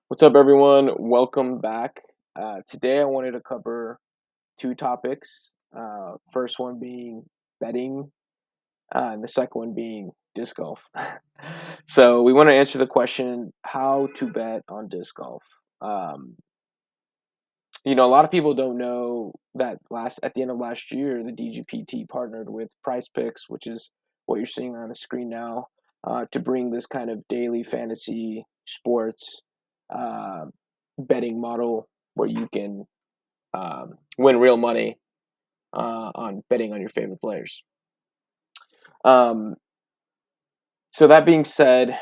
What's up, everyone? Welcome back. Today, I wanted to cover two topics. First one being betting, and the second one being disc golf. So, we want to answer the question how to bet on disc golf. Um, a lot of people don't know that at the end of last year, the DGPT partnered with Prizepicks, which is what you're seeing on the screen now, to bring this kind of daily fantasy sports uh, betting model where you can win real money on betting on your favorite players. Um, so that being said,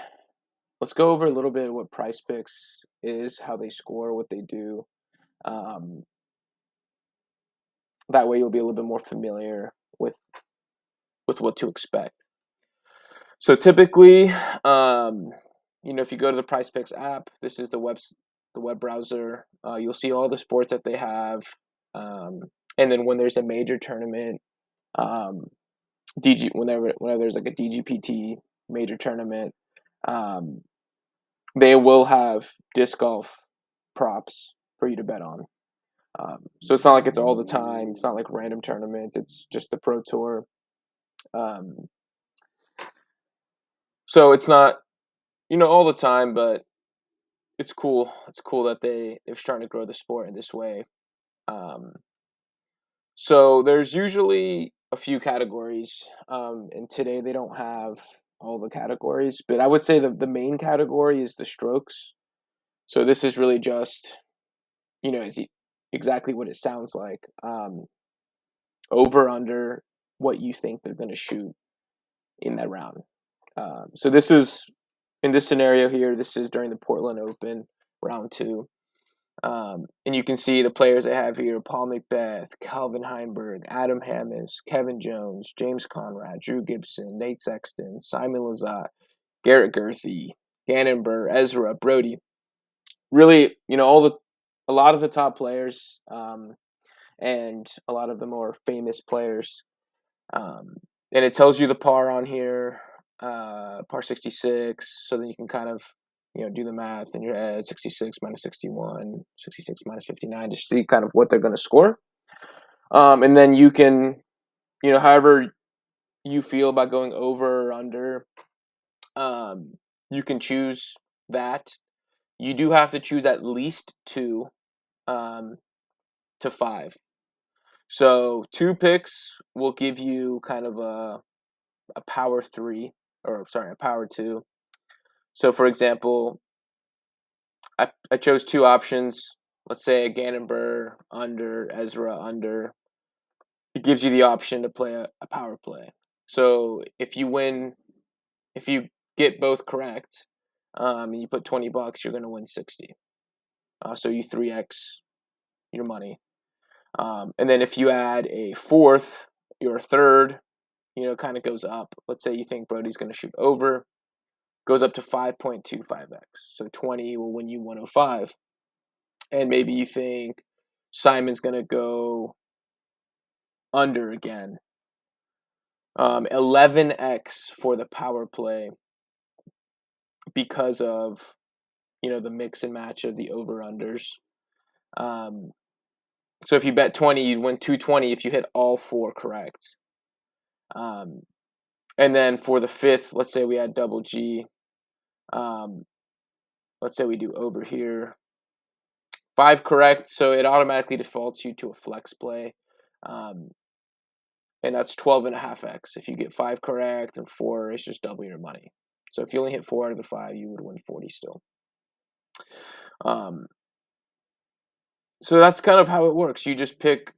let's go over a little bit of what Price Picks is, how they score, what they do. Um, that way, you'll be a little bit more familiar with what to expect. So typically, if you go to the Price Picks app, this is the web browser. You'll see all the sports that they have, um, and then when there's a major tournament, um, whenever there's like a DGPT major tournament, um, they will have disc golf props for you to bet on. So it's not like it's all the time. It's not like random tournaments. It's just the Pro Tour. Um, so it's not all the time, but it's cool. It's cool that they're starting to grow the sport in this way. Um, so there's usually a few categories, and today they don't have all the categories, but I would say the main category is the strokes. So this is really just it's exactly what it sounds like. Over under what you think they're going to shoot in that round. So this is in this scenario here. This is during the Portland Open round two. And you can see the players I have here: Paul McBeth, Calvin Heimberg, Adam Hammes, Kevin Jones, James Conrad, Drew Gibson, Nate Sexton, Simon Lizotte, Garrett Gurthie, Gannon Burr, Ezra Brody. Really, a lot of the top players, and a lot of the more famous players. And it tells you the par on here, par 66, so then you can kind of do the math in your head: 66 minus 61, 66 minus 59, to see kind of what they're going to score. And then you can, however you feel about going over or under, you can choose that. You do have to choose at least two, um, to five. So two picks will give you kind of a power three, or sorry, a power two. So for example, I chose two options. Let's say Gannon Burr under, Ezra under. It gives you the option to play a power play. So if you get both correct, and you put $20, you're going to win 60. So you 3x your money. And then if you add a fourth, your third, kind of goes up. Let's say you think Brody's going to shoot over, goes up to 5.25x. So 20 will win you 105. And maybe you think Simon's going to go under again. 11x for the power play because of, the mix and match of the over-unders. So if you bet 20, you'd win 220 if you hit all four correct. And then for the fifth, let's say we had double G. Let's say we do over here. 5 correct, so it automatically defaults you to a flex play. And that's 12.5x. If you get 5 correct and 4, it's just double your money. So if you only hit 4 out of the 5, you would win 40 still. So that's kind of how it works. You just pick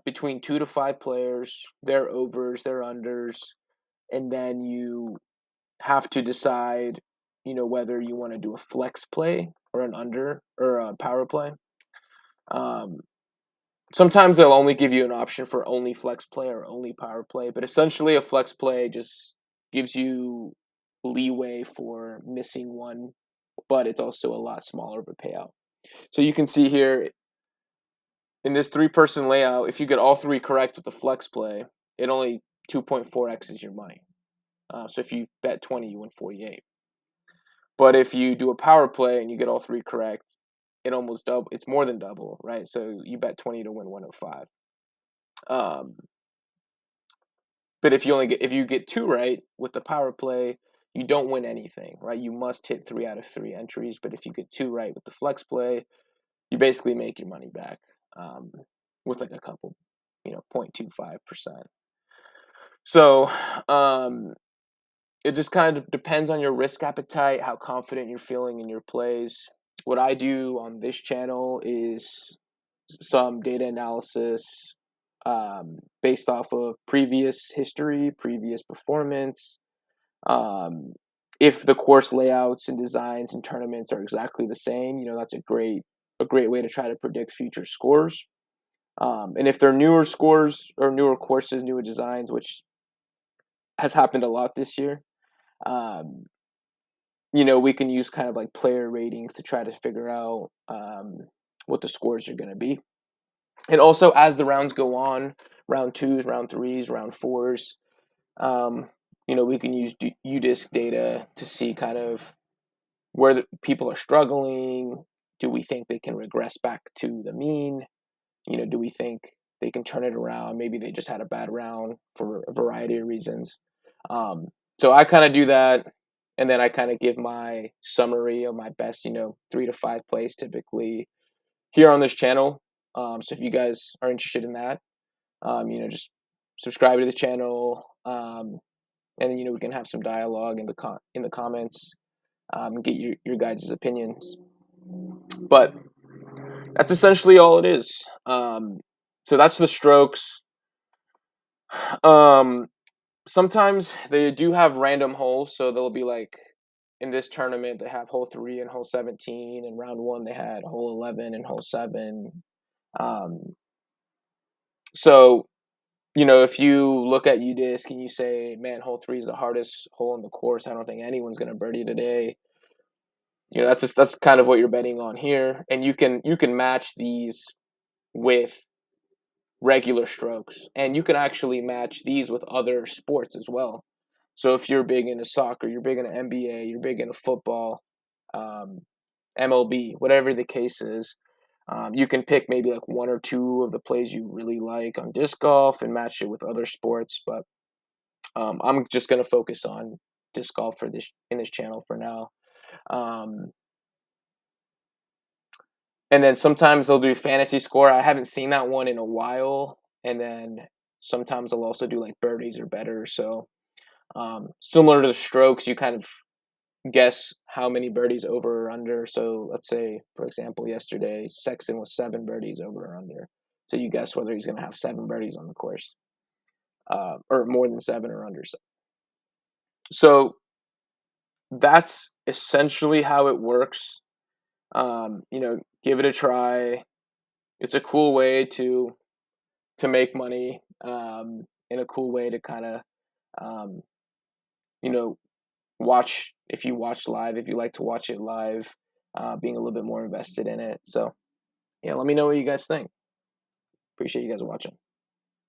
between 2 to 5 players, their overs, their unders, and then you have to decide, whether you want to do a flex play or an under or a power play. Sometimes they'll only give you an option for only flex play or only power play, but essentially a flex play just gives you leeway for missing one, but it's also a lot smaller of a payout. So you can see here in this 3-person layout, if you get all 3 correct with the flex play, it only 2.4x is your money. So if you bet 20, you win 48. But if you do a power play and you get all three correct, it almost double. It's more than double, right? So you bet 20 to win 105. Um, but if you get two right with the power play, you don't win anything, right? You must hit 3 out of 3 entries. But if you get two right with the flex play, you basically make your money back um, with like a couple, 0.25%. So it just kind of depends on your risk appetite, how confident you're feeling in your plays. What I do on this channel is some data analysis based off of previous history, previous performance. Um, if the course layouts and designs and tournaments are exactly the same, that's a great way to try to predict future scores. And if they're newer scores or newer courses, newer designs, which has happened a lot this year, um, we can use kind of like player ratings to try to figure out what the scores are going to be. And also, as the rounds go on, round twos, round threes, round fours, we can use UDisc data to see kind of where the people are struggling. Do we think they can regress back to the mean? Do we think they can turn it around? Maybe they just had a bad round for a variety of reasons. So I kind of do that, and then I kind of give my summary of my best, 3 to 5 plays typically here on this channel. So if you guys are interested in that, just subscribe to the channel, and we can have some dialogue in the comments, and get your guys' opinions. But that's essentially all it is. So that's the strokes. Sometimes they do have random holes, so they'll be like in this tournament they have hole 3 and hole 17, and round 1 they had hole 11 and hole 7. So if you look at UDisc and you say, man, hole 3 is the hardest hole in the course, I don't think anyone's gonna birdie today. That's kind of what you're betting on here, and you can match these with regular strokes, and you can actually match these with other sports as well. So if you're big into soccer, you're big into NBA, you're big into football, MLB, whatever the case is, you can pick maybe like 1 or 2 of the plays you really like on disc golf and match it with other sports. But I'm just gonna focus on disc golf for this channel for now. And then sometimes they'll do fantasy score. I haven't seen that one in a while. And then sometimes they'll also do like birdies or better. So similar to the strokes, you kind of guess how many birdies over or under. So let's say, for example, yesterday, Sexton was 7 birdies over or under. So you guess whether he's going to have 7 birdies on the course, or more than 7 or under. So that's essentially how it works. Give it a try. It's a cool way to make money, and a cool way to kind of, um, watch. If you watch live, if you like to watch it live, being a little bit more invested in it. So, yeah, let me know what you guys think. Appreciate you guys watching.